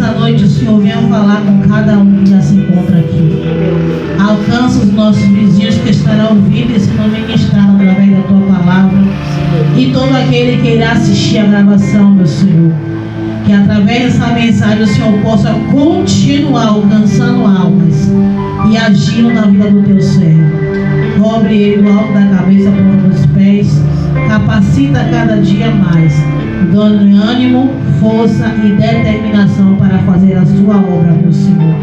nessa noite o Senhor venha falar com cada um que já se encontra aqui. Alcança os nossos vizinhos que estarão ouvindo e sendo ministrados através da tua palavra. E todo aquele que irá assistir a gravação, meu Senhor, que através dessa mensagem o Senhor possa continuar alcançando almas e agindo na vida do teu servo. Cobre ele do alto da cabeça, ponta dos pés, capacita cada dia mais, dando ânimo, força e determinação para fazer a sua obra, meu Senhor.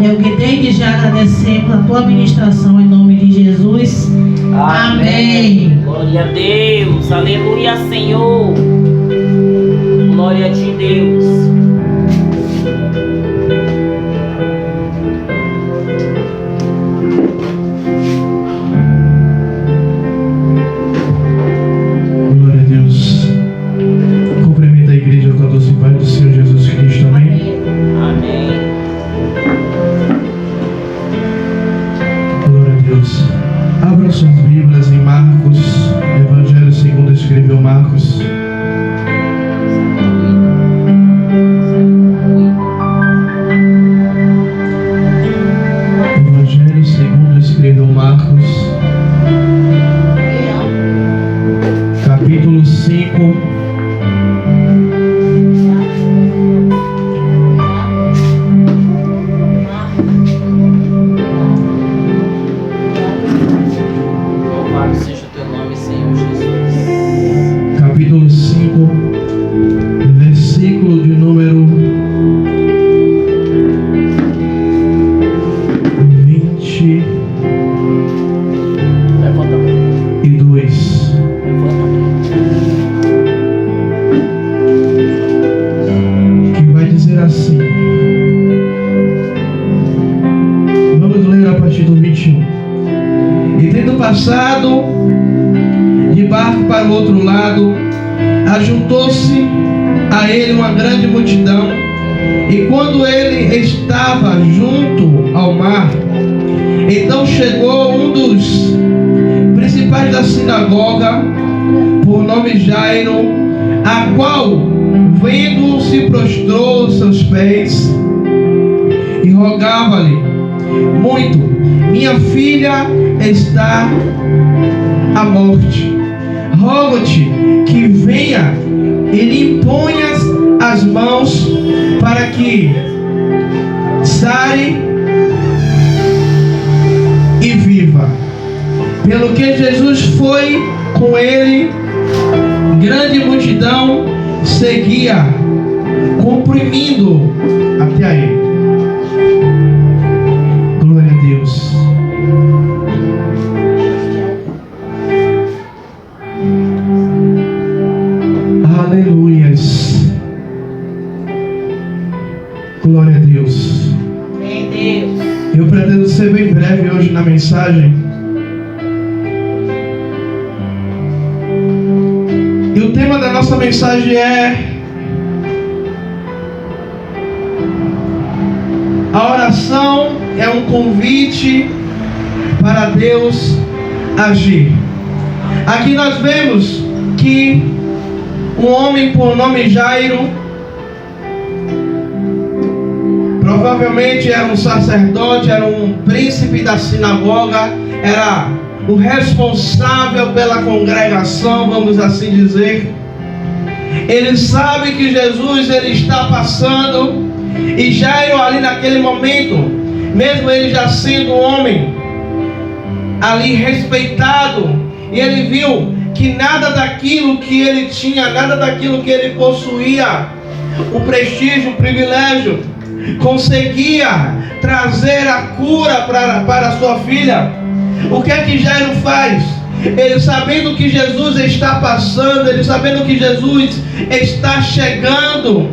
É o que desde já agradecemos a tua ministração em nome de Jesus. Amém. Glória a Deus, aleluia, Senhor. Glória de Deus. Glória a Deus. Cumprimenta a igreja com a doce paz do Senhor Jesus Cristo. Amém. Amém. Glória a Deus. Abram suas Bíblias em Marcos, Evangelho segundo escreveu Marcos. Evangelho segundo escreveu Marcos, capítulo 5. Louvado seja o teu nome, Senhor Jesus. Capítulo 5, versículo de número 22. Levanta a mão. Levanta a mão. Que vai dizer assim. Vamos ler a partir do 21. E tendo passado de barco para o outro lado, ajuntou-se a ele uma grande multidão, e quando ele estava junto ao mar, então chegou um dos principais da sinagoga, por nome Jairo, a qual, vendo, se prostrou aos seus pés e rogava-lhe muito: minha filha está à morte. Rogo-te que venha e lhe imponhas as mãos para que sare e viva. Pelo que Jesus foi com ele, grande multidão seguia, comprimindo até a ele. Glória a Deus. Aleluias. Glória a Deus. Amém, Deus. Eu pretendo ser bem breve hoje na mensagem. E o tema da nossa mensagem é: a oração é um convite para Deus agir. Aqui nós vemos que um homem por nome Jairo, provavelmente era um sacerdote, era um príncipe da sinagoga, era o responsável pela congregação, vamos assim dizer. Ele sabe que Jesus ele está passando, e Jairo ali naquele momento, mesmo ele já sendo um homem ali respeitado, e ele viu que nada daquilo que ele tinha, nada daquilo que ele possuía, o prestígio, o privilégio, conseguia trazer a cura para sua filha. O que é que Jairo faz? Ele sabendo que Jesus está passando, ele sabendo que Jesus está chegando,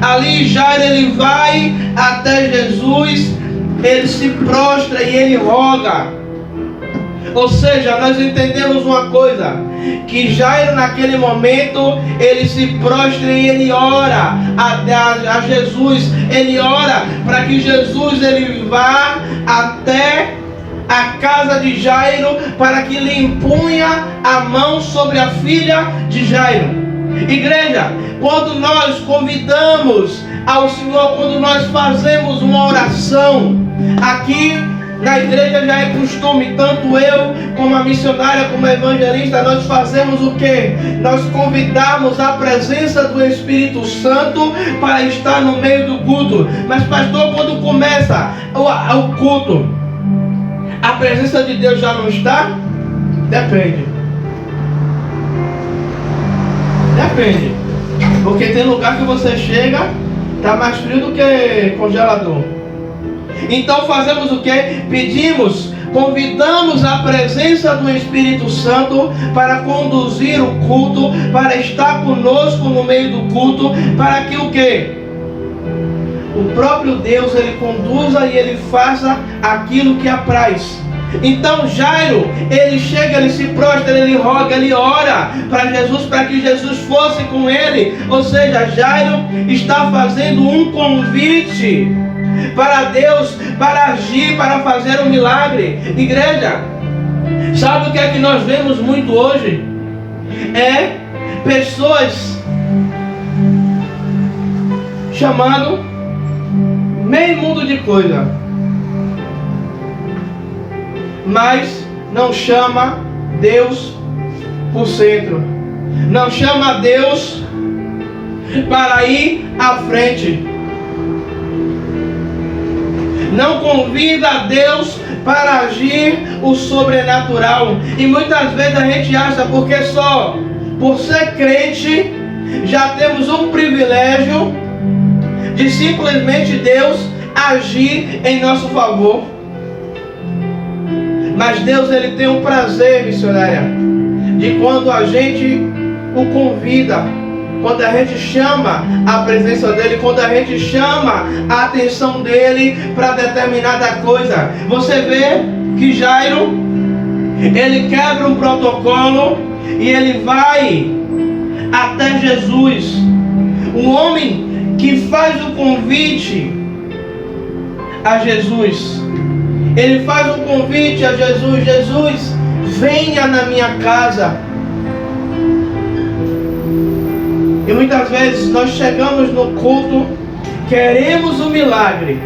ali Jairo ele vai até Jesus, ele se prostra e ele roga. Ou seja, nós entendemos uma coisa, que Jairo naquele momento, ele se prostra e ele ora a Jesus, ele ora para que Jesus ele vá até a casa de Jairo, para que lhe impunha a mão sobre a filha de Jairo. Igreja, quando nós convidamos ao Senhor, quando nós fazemos uma oração, aqui na igreja já é costume, tanto eu como a missionária, como a evangelista, nós fazemos o quê? Nós convidamos a presença do Espírito Santo para estar no meio do culto. Mas pastor, quando começa o culto, a presença de Deus já não está? Depende. Depende. Porque tem lugar que você chega, está mais frio do que congelador. Então fazemos o que? Pedimos, convidamos a presença do Espírito Santo para conduzir o culto, para estar conosco no meio do culto, para que o que? O próprio Deus, ele conduza e ele faça aquilo que apraz. Então Jairo, ele chega, ele se prostra, ele roga, ele ora para Jesus, para que Jesus fosse com ele. Ou seja, Jairo está fazendo um convite para Deus, para agir, para fazer um milagre. Igreja, sabe o que é que nós vemos muito hoje? É pessoas chamando meio mundo de coisa, mas não chama Deus por centro, não chama Deus para ir à frente, não convida a Deus para agir o sobrenatural. E muitas vezes a gente acha, porque só por ser crente já temos um privilégio de simplesmente Deus agir em nosso favor. Mas Deus, ele tem um prazer, missionária, de quando a gente o convida, quando a gente chama a presença dele, quando a gente chama a atenção dele para determinada coisa. Você vê que Jairo, ele quebra um protocolo e ele vai até Jesus. O homem que faz o convite a Jesus, ele faz um convite a Jesus: Jesus, venha na minha casa. E muitas vezes nós chegamos no culto, queremos o milagre,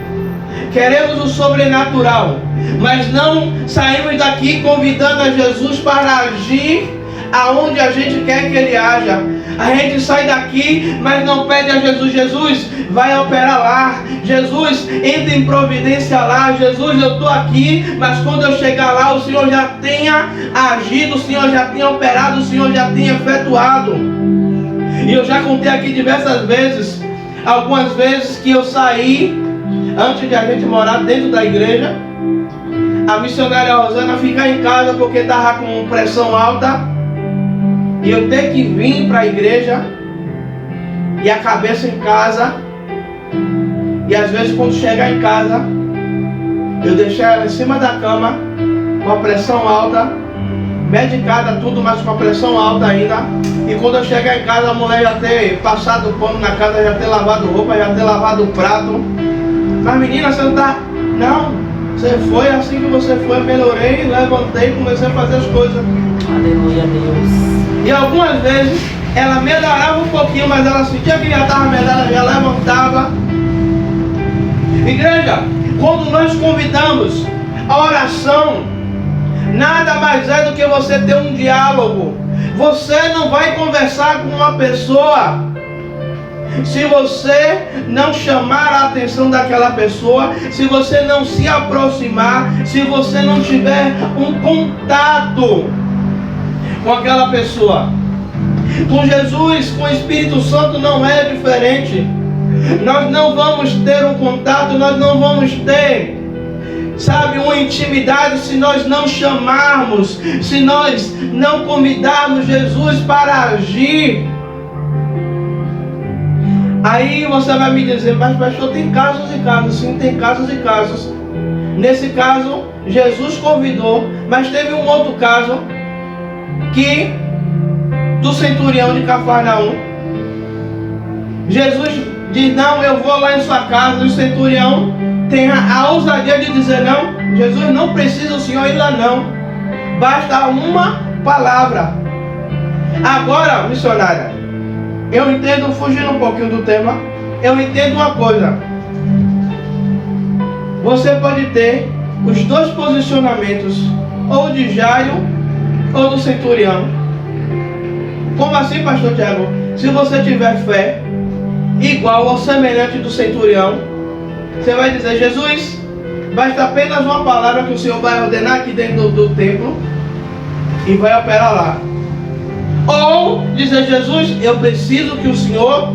queremos o sobrenatural, mas não saímos daqui convidando a Jesus para agir aonde a gente quer que ele haja. A gente sai daqui, mas não pede a Jesus: Jesus, vai operar lá. Jesus, entra em providência lá. Jesus, eu estou aqui, mas quando eu chegar lá, o Senhor já tenha agido, o Senhor já tenha operado, o Senhor já tenha efetuado. E eu já contei aqui diversas vezes, algumas vezes que eu saí, antes de a gente morar dentro da igreja, a missionária Rosana ficar em casa porque estava com pressão alta, e eu ter que vir para a igreja, e a cabeça em casa, e às vezes quando chegar em casa, eu deixar ela em cima da cama, com a pressão alta, medicada, tudo, mas com a pressão alta ainda. E quando eu chegar em casa, a mulher já ter passado pano na casa, já ter lavado roupa, já ter lavado o prato. Mas menina, você não tá... Não, você foi, assim que você foi, eu melhorei, levantei, comecei a fazer as coisas. Aleluia, Deus. E algumas vezes ela melhorava um pouquinho, mas ela sentia que já estava melhor, ela já levantava. Igreja, quando nós convidamos a oração, nada mais é do que você ter um diálogo. Você não vai conversar com uma pessoa se você não chamar a atenção daquela pessoa, se você não se aproximar, se você não tiver um contato com aquela pessoa. Com Jesus, com o Espírito Santo não é diferente. Nós não vamos ter um contato, nós não vamos ter, sabe, uma intimidade se nós não chamarmos, se nós não convidarmos Jesus para agir. Aí você vai me dizer: mas pastor, tem casos e casos. Sim, tem casos e casos. Nesse caso, Jesus convidou, mas teve um outro caso que do centurião de Cafarnaum. Jesus diz: não, eu vou lá em sua casa. E o centurião tem a ousadia de dizer: não, Jesus não precisa o senhor ir lá não, basta uma palavra. Agora, missionária, Eu entendo, fugindo um pouquinho do tema, eu entendo uma coisa. Você pode ter os dois posicionamentos, ou de Jairo, ou do centurião. Como assim, pastor Tiago? Se você tiver fé igual ou semelhante do centurião, você vai dizer: Jesus, basta apenas uma palavra que o Senhor vai ordenar aqui dentro do templo e vai operar lá. Ou dizer: Jesus, eu preciso que o Senhor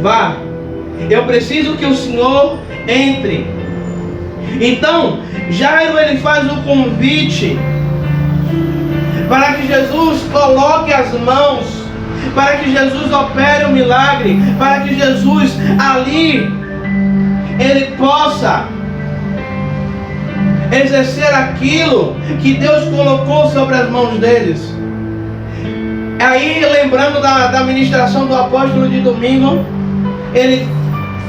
vá, eu preciso que o Senhor entre. Então Jairo, ele faz o convite para que Jesus coloque as mãos, para que Jesus opere o milagre, para que Jesus ali ele possa exercer aquilo que Deus colocou sobre as mãos deles. Aí, lembrando da ministração do apóstolo de domingo, ele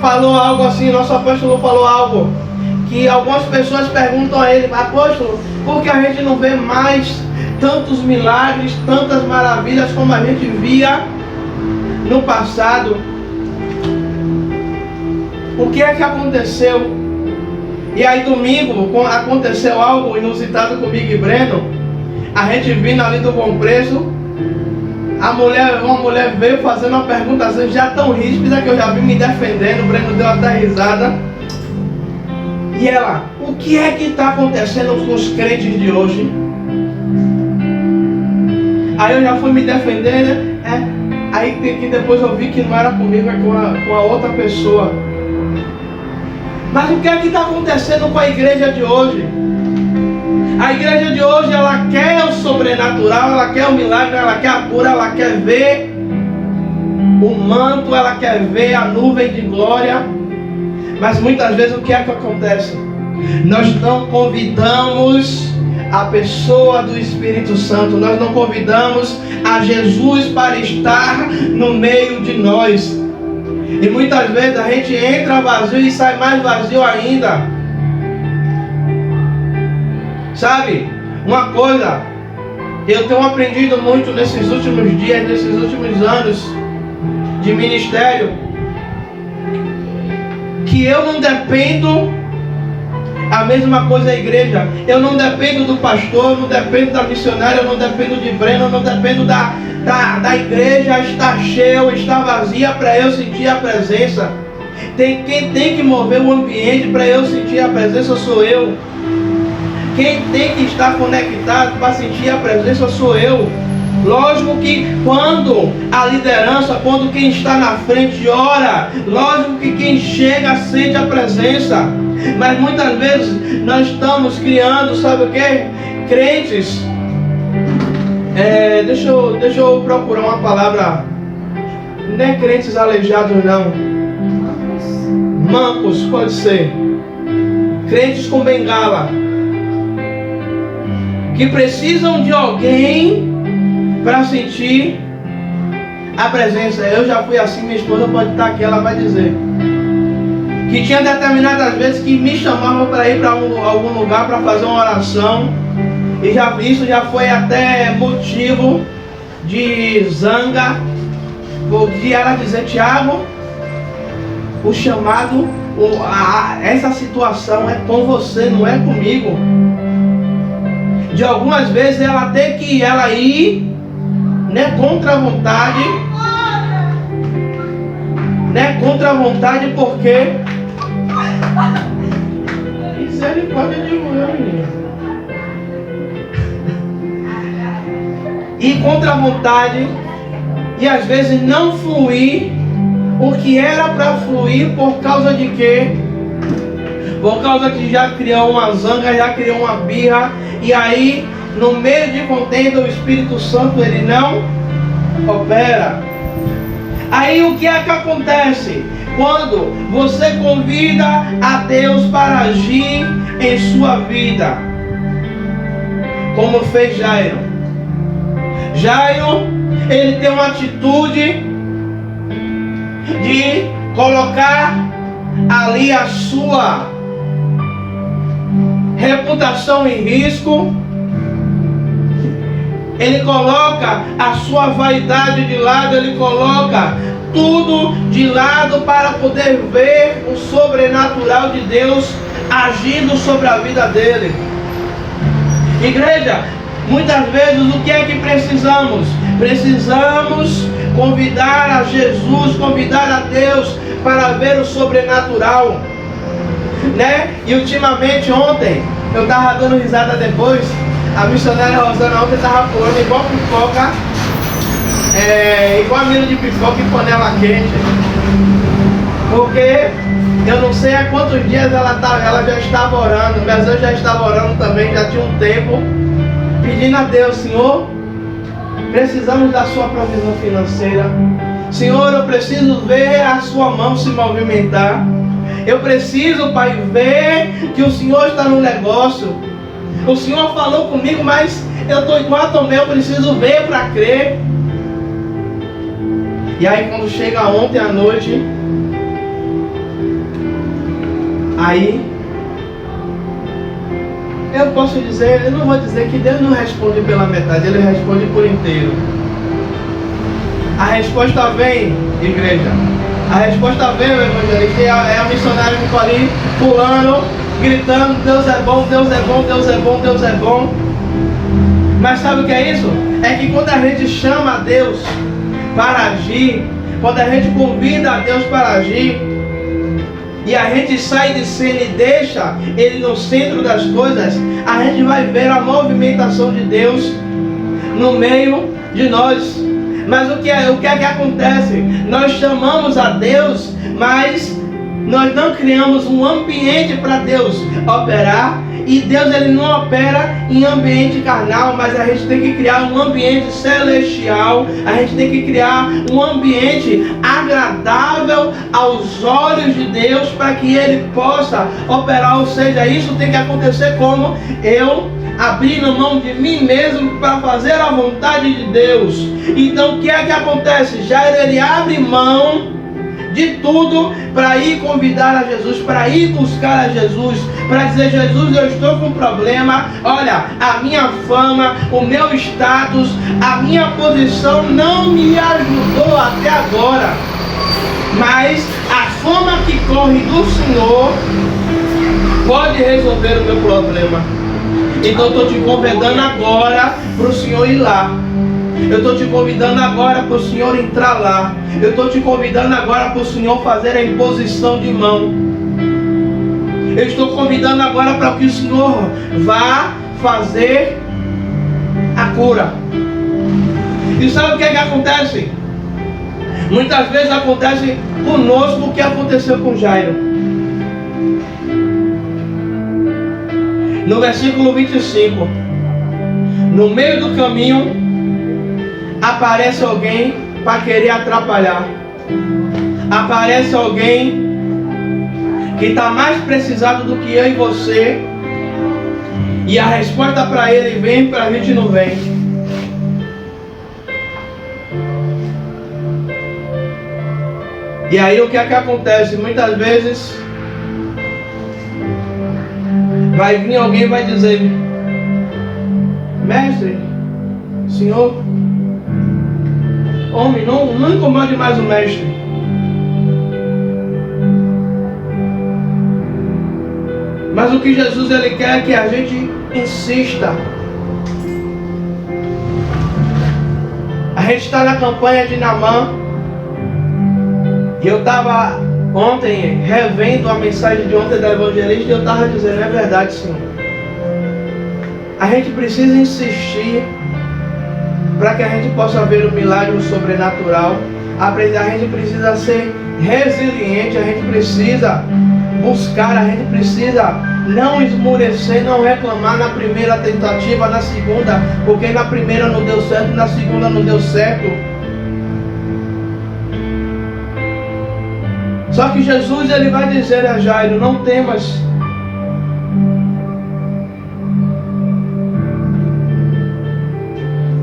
falou algo assim, nosso apóstolo falou algo, que algumas pessoas perguntam a ele: apóstolo, por que a gente não vê mais tantos milagres, tantas maravilhas como a gente via no passado? O que é que aconteceu? E aí domingo aconteceu algo inusitado comigo e Breno. A gente vindo ali do Bom Preço, uma mulher veio fazendo uma pergunta assim, já tão ríspida que eu já vi me defendendo. O Breno deu até risada. E ela: o que é que está acontecendo com os crentes de hoje? Aí eu já fui me defender, né? Aí que depois eu vi que não era comigo, é com a outra pessoa. Mas o que é que está acontecendo com a igreja de hoje? A igreja de hoje, ela quer o sobrenatural, ela quer o milagre, ela quer a cura, ela quer ver o manto, ela quer ver a nuvem de glória. Mas muitas vezes o que é que acontece? Nós não convidamos a pessoa do Espírito Santo, nós não convidamos a Jesus para estar no meio de nós. E muitas vezes a gente entra vazio e sai mais vazio ainda. Sabe, uma coisa, eu tenho aprendido muito nesses últimos dias, nesses últimos anos de ministério, que eu não dependo, a mesma coisa a igreja, eu não dependo do pastor, eu não dependo da missionária, eu não dependo de Breno, eu não dependo da igreja estar cheia ou estar vazia para eu sentir a presença. Quem tem que mover o ambiente para eu sentir a presença sou eu. Quem tem que estar conectado para sentir a presença sou eu. Lógico que quando a liderança, quando quem está na frente ora, lógico que quem chega sente a presença. Mas muitas vezes nós estamos criando, sabe o que? Crentes. Deixa eu procurar uma palavra. Não é crentes aleijados não. Mancos, pode ser. Crentes com bengala, que precisam de alguém para sentir a presença. Eu já fui assim, minha esposa pode estar aqui, ela vai dizer que tinha determinadas vezes que me chamavam para ir para algum lugar para fazer uma oração, e isso já foi até motivo de zanga, de ela dizer: Tiago, o chamado, essa situação é com você, não é comigo. De algumas vezes ela ir, né, contra a vontade, né, contra a vontade, porque misericórdia de mulher, menino. E contra a vontade, e às vezes não fluir o que era para fluir, por causa de quê? Por causa que já criou uma zanga, já criou uma birra, e aí no meio de contenda o Espírito Santo ele não opera. Aí o que é que acontece? Quando você convida a Deus para agir em sua vida, como fez Jairo. Jairo, ele tem uma atitude de colocar ali a sua reputação em risco. ele coloca a sua vaidade de lado, ele coloca tudo de lado para poder ver o sobrenatural de Deus agindo sobre a vida dele. Igreja, muitas vezes o que é que precisamos? Precisamos convidar a Jesus, convidar a Deus para ver o sobrenatural, né? E ultimamente ontem, eu estava dando risada depois, a missionária Rosana ontem estava pulando igual pipoca, igual milho de pipoca e panela quente, porque eu não sei há quantos dias ela já estava orando, mas eu já estava orando também, já tinha um tempo, pedindo a Deus: Senhor, precisamos da sua provisão financeira. Senhor, eu preciso ver a sua mão se movimentar. Eu preciso, Pai, ver que o Senhor está no negócio. O Senhor falou comigo, mas eu estou igual a Tomé, eu preciso ver para crer. E aí quando chega ontem à noite, aí eu posso dizer, eu não vou dizer que Deus não responde pela metade, Ele responde por inteiro. A resposta vem, igreja. A resposta vem, meu evangelista. É a missionária que ficou ali pulando, gritando: Deus é bom, Deus é bom, Deus é bom, Deus é bom. Mas sabe o que é isso? É que quando a gente chama a Deus para agir, quando a gente convida a Deus para agir, e a gente sai de cena e deixa Ele no centro das coisas, a gente vai ver a movimentação de Deus no meio de nós. Mas o que é que acontece? Nós chamamos a Deus, mas nós não criamos um ambiente para Deus operar. E Deus, Ele não opera em ambiente carnal, mas a gente tem que criar um ambiente celestial. A gente tem que criar um ambiente agradável aos olhos de Deus, para que Ele possa operar. Ou seja, isso tem que acontecer como eu abrindo mão de mim mesmo para fazer a vontade de Deus. Então o que é que acontece? Jairo, ele abre mão de tudo para ir convidar a Jesus, para ir buscar a Jesus, para dizer: Jesus, eu estou com um problema, olha, a minha fama, o meu status, a minha posição não me ajudou até agora, mas a fama que corre do Senhor pode resolver o meu problema. Então eu estou te convidando agora para o Senhor ir lá. Eu estou te convidando agora para o Senhor entrar lá. Eu estou te convidando agora para o Senhor fazer a imposição de mão. Eu estou convidando agora para que o Senhor vá fazer a cura. E sabe o que é que acontece? Muitas vezes acontece conosco o que aconteceu com Jairo. No versículo 25, no meio do caminho, aparece alguém para querer atrapalhar. Aparece alguém que está mais precisado do que eu e você, e a resposta para ele vem, para a gente não vem. E aí o que é que acontece? Muitas vezes vai vir alguém e vai dizer: mestre, senhor, homem, não incomode mais o mestre. Mas o que Jesus ele quer é que a gente insista. A gente está na campanha de Naamã. E eu estava ontem revendo a mensagem de ontem da evangelista, e eu estava dizendo: é verdade, Senhor. A gente precisa insistir para que a gente possa ver o milagre, o sobrenatural. A gente precisa ser resiliente, a gente precisa buscar, a gente precisa não esmorecer, não reclamar na primeira tentativa, na segunda, porque na primeira não deu certo, na segunda não deu certo. Só que Jesus ele vai dizer a Jairo: não temas.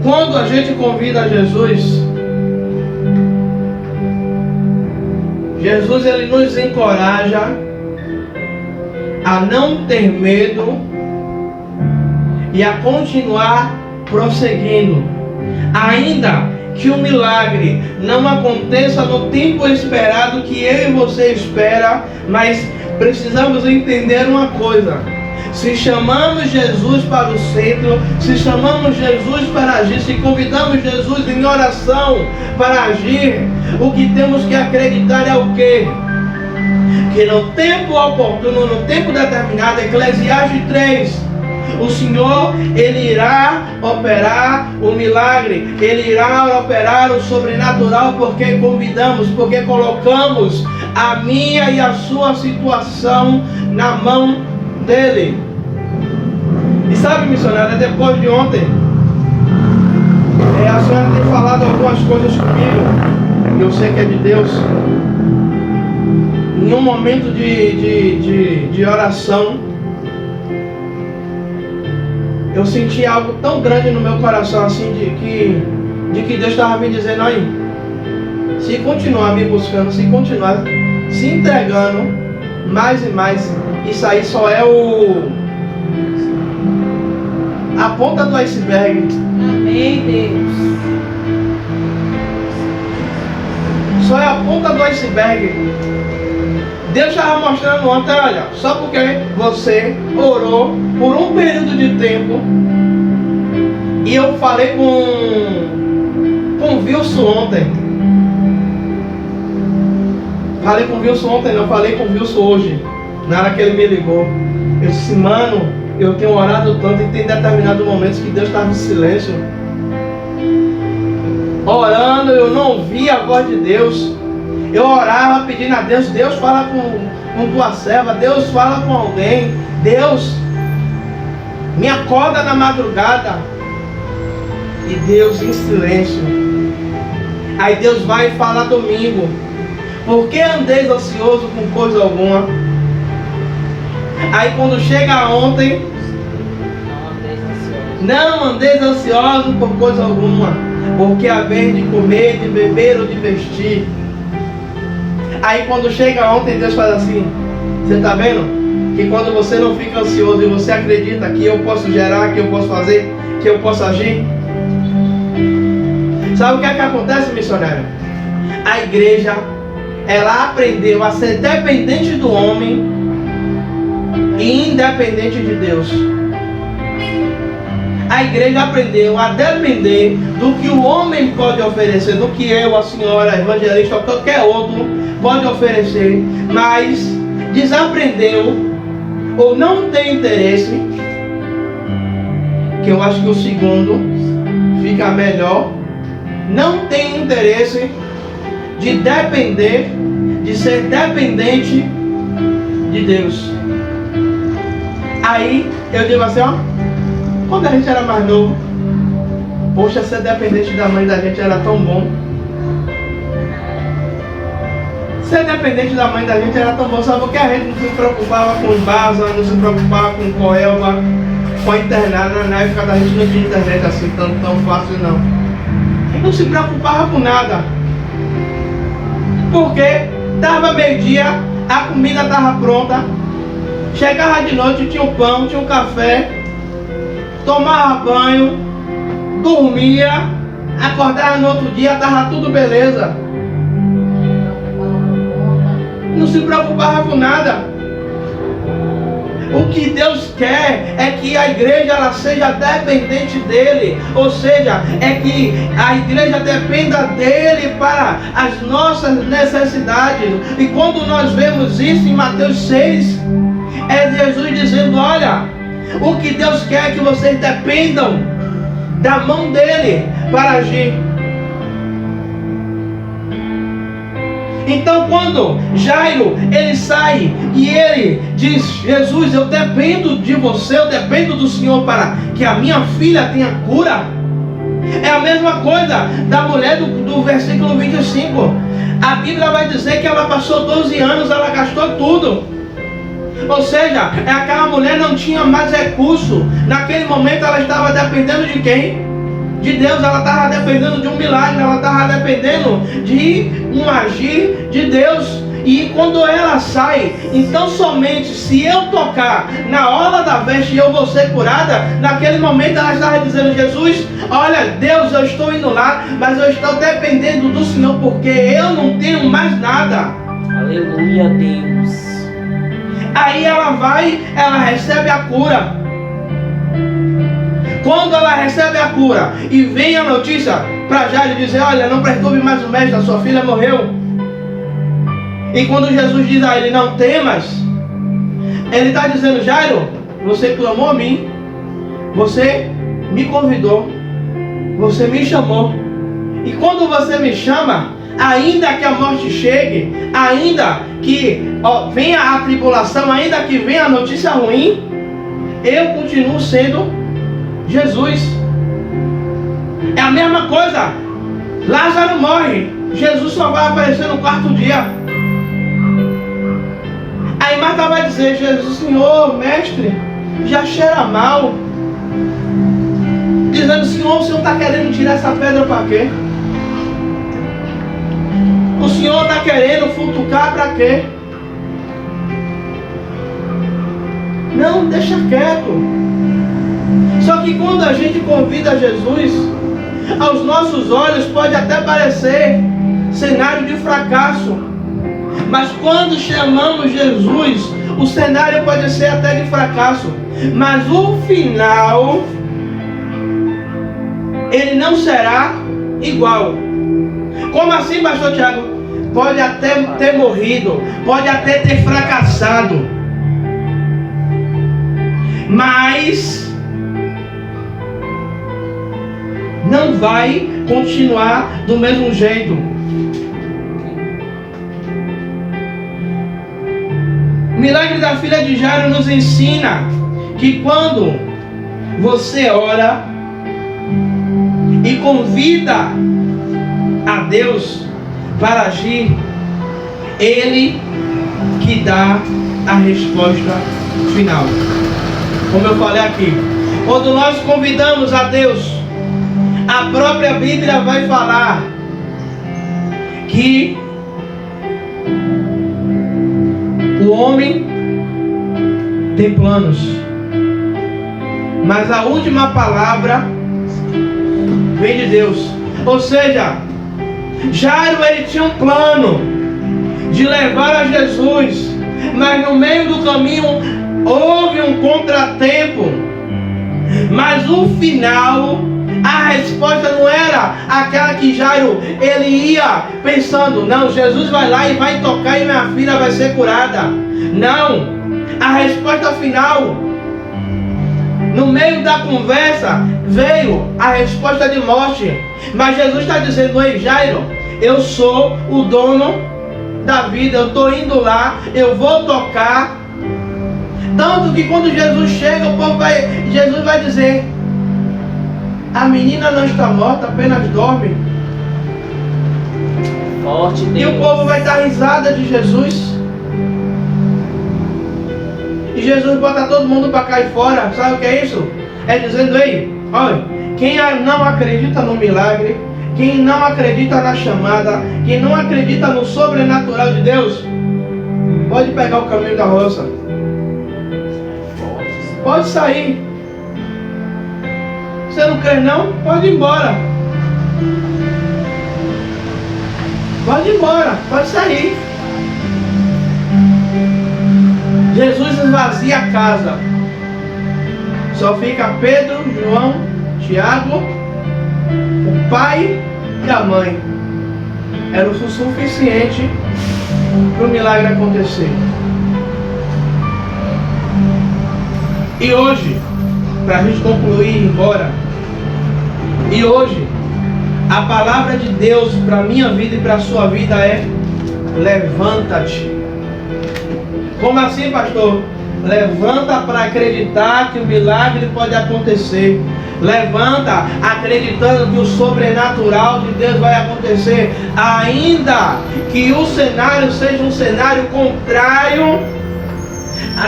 Quando a gente convida a Jesus, Jesus ele nos encoraja a não ter medo e a continuar prosseguindo. Ainda que o milagre não aconteça no tempo esperado que eu e você espera, mas precisamos entender uma coisa: se chamamos Jesus para o centro, se chamamos Jesus para agir, se convidamos Jesus em oração para agir, o que temos que acreditar é o quê? Que no tempo oportuno, no tempo determinado, Eclesiastes 3, o Senhor, Ele irá operar o milagre, Ele irá operar o sobrenatural, porque convidamos, porque colocamos a minha e a sua situação na mão dEle. E sabe, missionária, depois de ontem, a senhora tem falado algumas coisas comigo, que eu sei que é de Deus. Em um momento de oração, eu senti algo tão grande no meu coração, assim, de que Deus estava me dizendo: aí, se continuar me buscando, se continuar se entregando mais e mais, isso aí só é a ponta do iceberg. Amém, Deus. Só é a ponta do iceberg. Deus estava mostrando ontem: olha, só porque você orou por um período de tempo, e eu falei com o Wilson ontem. Falei com o Wilson ontem, não, falei com o Wilson hoje, na hora que ele me ligou. Eu disse: mano, eu tenho orado tanto, e tem determinados momentos que Deus estava em silêncio. Orando, eu não ouvia a voz de Deus. Eu orava pedindo a Deus: Deus fala com tua serva, Deus fala com alguém, Deus me acorda na madrugada. E Deus em silêncio. Aí Deus vai falar domingo: por que andeis ansioso com coisa alguma? Aí quando chega ontem: não andeis ansioso por coisa alguma, porque haver de comer, de beber ou de vestir. Aí quando chega ontem, Deus faz assim: você está vendo? Que quando você não fica ansioso e você acredita que eu posso gerar, que eu posso fazer, que eu posso agir. Sabe o que é que acontece, missionário? A igreja, ela aprendeu a ser dependente do homem e independente de Deus. A igreja aprendeu a depender do que o homem pode oferecer, do que eu, a senhora, a evangelista ou qualquer outro pode oferecer, mas desaprendeu ou não tem interesse, que eu acho que o segundo fica melhor, não tem interesse de depender, de ser dependente de Deus. Aí eu digo assim, ó, quando a gente era mais novo, poxa, ser dependente da mãe da gente era tão bom. Ser dependente da mãe da gente era tão bom, sabe? Porque a gente não se preocupava com Embasa, não se preocupava com Coelba, com a internet. Na época da gente não tinha internet assim tão fácil, não. Não se preocupava com nada. Porque dava meio-dia, a comida estava pronta, chegava de noite, tinha o pão, tinha o café, tomava banho, dormia, acordava no outro dia, estava tudo beleza. Não se preocupava com nada. O que Deus quer é que a igreja ela seja dependente dele, ou seja, é que a igreja dependa dele para as nossas necessidades. E quando nós vemos isso em Mateus 6, é Jesus dizendo, olha, o que Deus quer é que vocês dependam da mão dele para agir. Então quando Jairo, ele sai e ele diz, Jesus, eu dependo de você, eu dependo do Senhor para que a minha filha tenha cura. É a mesma coisa da mulher do versículo 25. A Bíblia vai dizer que ela passou 12 anos, ela gastou tudo. Ou seja, aquela mulher não tinha mais recurso. Naquele momento ela estava dependendo de quem? De Deus. Ela estava dependendo de um milagre. Ela estava dependendo de um agir de Deus. E quando ela sai, então somente se eu tocar na orla da veste eu vou ser curada. Naquele momento ela estava dizendo: Jesus, olha, Deus, eu estou indo lá, mas eu estou dependendo do Senhor, porque eu não tenho mais nada. Aleluia, Deus. Aí ela vai, ela recebe a cura. Quando ela recebe a cura e vem a notícia para Jairo dizer: olha, não perturbe mais o mestre, a sua filha morreu. E quando Jesus diz a ele: não temas, ele está dizendo: Jairo, você clamou a mim, você me convidou, você me chamou. E quando você me chama, ainda que a morte chegue, ainda que venha a tribulação, ainda que venha a notícia ruim, eu continuo sendo Jesus. É a mesma coisa. Lázaro morre, Jesus só vai aparecer no quarto dia. Aí Marta vai dizer: Jesus, Senhor, mestre, já cheira mal. Dizendo: Senhor, o Senhor está querendo tirar essa pedra para quê? O Senhor está querendo futucar para quê? Não, deixa quieto. Só que quando a gente convida Jesus, aos nossos olhos pode até parecer cenário de fracasso. Mas quando chamamos Jesus, o cenário pode ser até de fracasso. Mas o final, ele não será igual. Como assim, pastor Tiago? Pode até ter morrido, pode até ter fracassado, mas não vai continuar do mesmo jeito. O milagre da filha de Jairo nos ensina que quando você ora e convida a Deus para agir, Ele que dá a resposta final. Como eu falei aqui, quando nós convidamos a Deus, a própria Bíblia vai falar que o homem tem planos, mas a última palavra vem de Deus. Ou seja, Jairo, ele tinha um plano de levar a Jesus, mas no meio do caminho houve um contratempo. Mas o final, a resposta não era aquela que Jairo ele ia pensando: não, Jesus vai lá e vai tocar e minha filha vai ser curada. Não, a resposta final, no meio da conversa, veio a resposta de morte. Mas Jesus está dizendo: ei, Jairo, eu sou o dono da vida, eu estou indo lá, eu vou tocar. Tanto que quando Jesus chega, Jesus vai dizer: a menina não está morta, apenas dorme. Forte Deus. E o povo vai dar risada de Jesus. E Jesus bota todo mundo para cair fora. Sabe o que é isso? É dizendo: ei, olha, quem não acredita no milagre, quem não acredita na chamada, quem não acredita no sobrenatural de Deus, pode pegar o caminho da roça. Pode sair. Você não crê não? Pode ir embora. Pode ir embora, pode sair. Jesus esvazia a casa. Só fica Pedro, João, Tiago, o pai e a mãe. Era o suficiente para o milagre acontecer. E hoje, para a gente concluir e ir embora, e hoje, a palavra de Deus para a minha vida e para a sua vida é: levanta-te. Como assim, pastor? Levanta para acreditar que o milagre pode acontecer. Levanta acreditando que o sobrenatural de Deus vai acontecer, ainda que o cenário seja um cenário contrário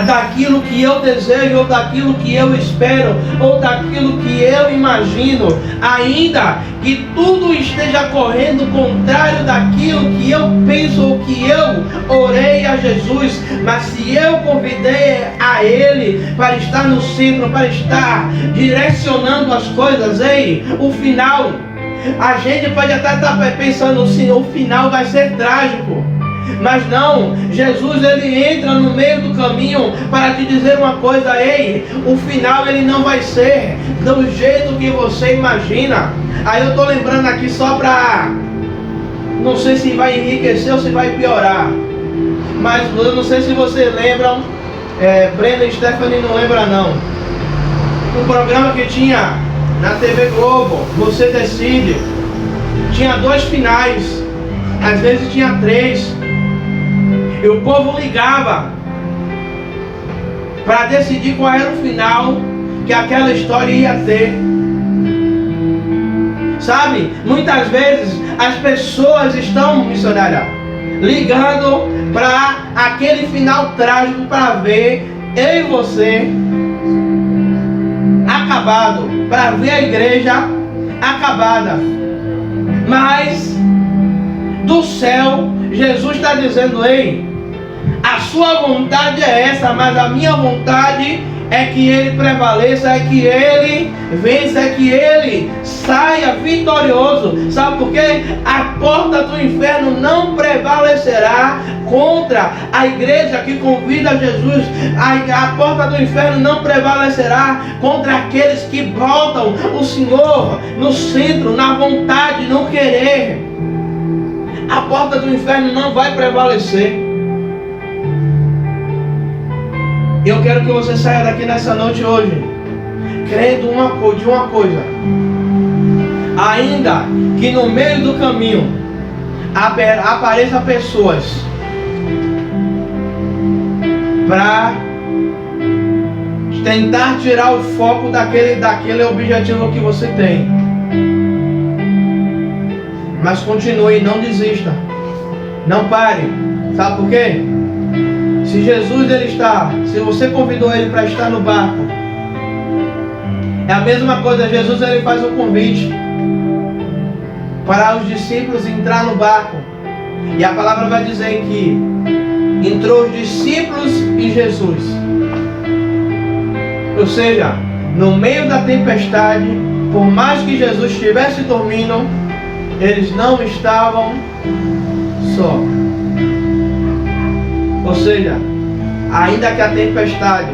daquilo que eu desejo, ou daquilo que eu espero, ou daquilo que eu imagino, ainda que tudo esteja correndo contrário daquilo que eu penso ou que eu orei a Jesus, mas se eu convidei a Ele para estar no centro, para estar direcionando as coisas, o final, a gente pode até estar pensando assim, o final vai ser trágico. Mas não, Jesus ele entra no meio do caminho para te dizer uma coisa, o final ele não vai ser do jeito que você imagina. Aí eu estou lembrando aqui só para, não sei se vai enriquecer ou se vai piorar, mas eu não sei se vocês lembram, Brenda e Stephanie não lembram não, um programa que tinha na TV Globo, Você Decide, tinha 2 finais, às vezes tinha 3, e o povo ligava para decidir qual era o final que aquela história ia ter. Sabe, muitas vezes as pessoas estão, missionária, ligando para aquele final trágico para ver eu e você acabado, para ver a igreja acabada. Mas do céu, Jesus está dizendo, a sua vontade é essa, mas a minha vontade é que ele prevaleça, é que ele vença, é que ele saia vitorioso. Sabe por quê? A porta do inferno não prevalecerá contra a igreja que convida Jesus. A porta do inferno não prevalecerá contra aqueles que botam o Senhor no centro, na vontade, no querer. A porta do inferno não vai prevalecer. Eu quero que você saia daqui nessa noite hoje crendo de uma coisa. Ainda que no meio do caminho apareçam pessoas para tentar tirar o foco daquele objetivo que você tem, mas continue, não desista, não pare. Sabe por quê? Se Jesus se você convidou ele para estar no barco, é a mesma coisa. Jesus ele faz um convite para os discípulos entrar no barco, e a palavra vai dizer que entrou os discípulos e Jesus. Ou seja, no meio da tempestade, por mais que Jesus estivesse dormindo, eles não estavam só. Ou seja, ainda que a tempestade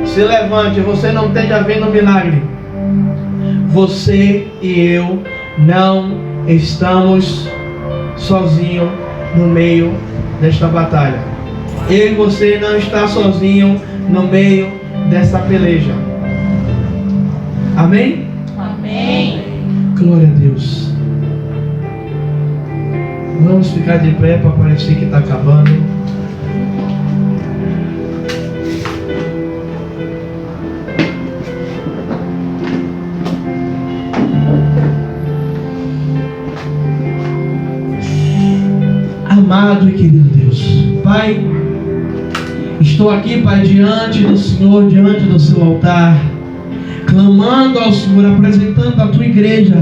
se levante, você não esteja vendo milagre, você e eu não estamos sozinhos no meio desta batalha. Eu e você não está sozinho no meio dessa peleja. Amém? Amém. Glória a Deus. Vamos ficar de pé para parecer que está acabando. Amado e querido Deus, Pai, estou aqui, Pai, diante do Senhor, diante do seu altar, clamando ao Senhor, apresentando a tua igreja,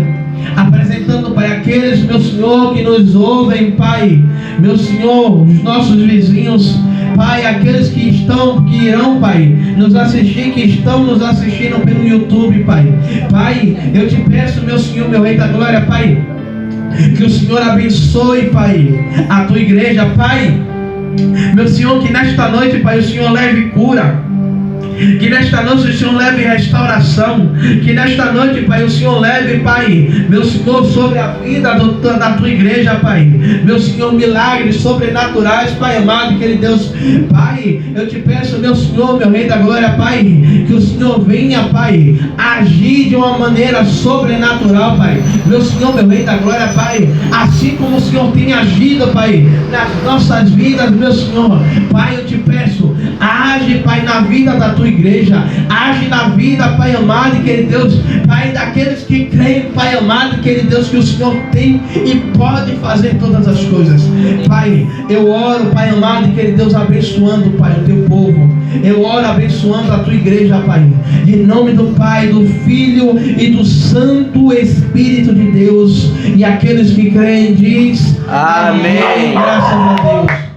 apresentando, Pai, aqueles, meu Senhor, que nos ouvem, Pai, meu Senhor, os nossos vizinhos, Pai, aqueles que irão, Pai, nos assistir, que estão nos assistindo pelo YouTube, Pai. Pai, eu te peço, meu Senhor, meu Rei da Glória, Pai, que o Senhor abençoe, Pai, a tua igreja, Pai. Meu Senhor, que nesta noite, Pai, o Senhor leve cura. Que nesta noite o Senhor leve restauração. Que nesta noite, Pai, o Senhor leve, Pai, meu Senhor, sobre a vida da tua igreja, Pai. Meu Senhor, milagres sobrenaturais, Pai amado, querido Deus. Pai, eu te peço, meu Senhor, meu Rei da Glória, Pai, que o Senhor venha, Pai, agir de uma maneira sobrenatural, Pai. Meu Senhor, meu Rei da Glória, Pai, assim como o Senhor tem agido, Pai, nas nossas vidas, meu Senhor. Pai, eu te peço, Age, Pai, na vida da tua igreja. Age na vida, Pai amado e querido Deus, Pai, daqueles que creem, Pai amado e querido Deus, que o Senhor tem e pode fazer todas as coisas. Pai, eu oro, Pai amado e querido Deus, abençoando, Pai, o teu povo. Eu oro abençoando a tua igreja, Pai. Em nome do Pai, do Filho e do Santo Espírito de Deus. E aqueles que creem, diz Amém. Graças a Deus.